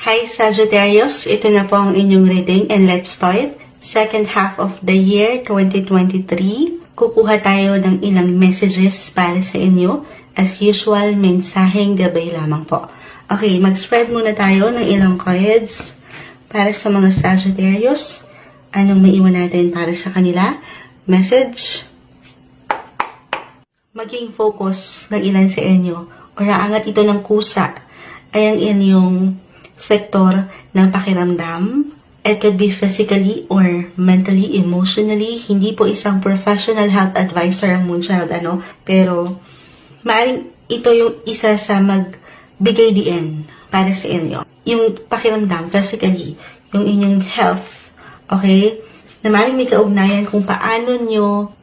Hi Sagittarius, ito na po ang inyong reading and let's start. Second half of the year 2023. Kukuha tayo ng ilang messages para sa inyo. As usual, mensaheng gabay lamang po. Okay, mag-spread muna tayo ng ilang cards para sa mga Sagittarius. Anong maiwan natin para sa kanila? Message. Maging focus ng ilan sa inyo o naangat ito ng kusa ay ang inyong sektor ng pakiramdam. It could be physically or mentally, emotionally. Hindi po isang professional health advisor ang Moonchild, pero maaaring ito yung isa sa magbigay diin para sa inyo. Yung pakiramdam, physically, yung inyong health, okay? Na maaaring may kaugnayan kung paano nyo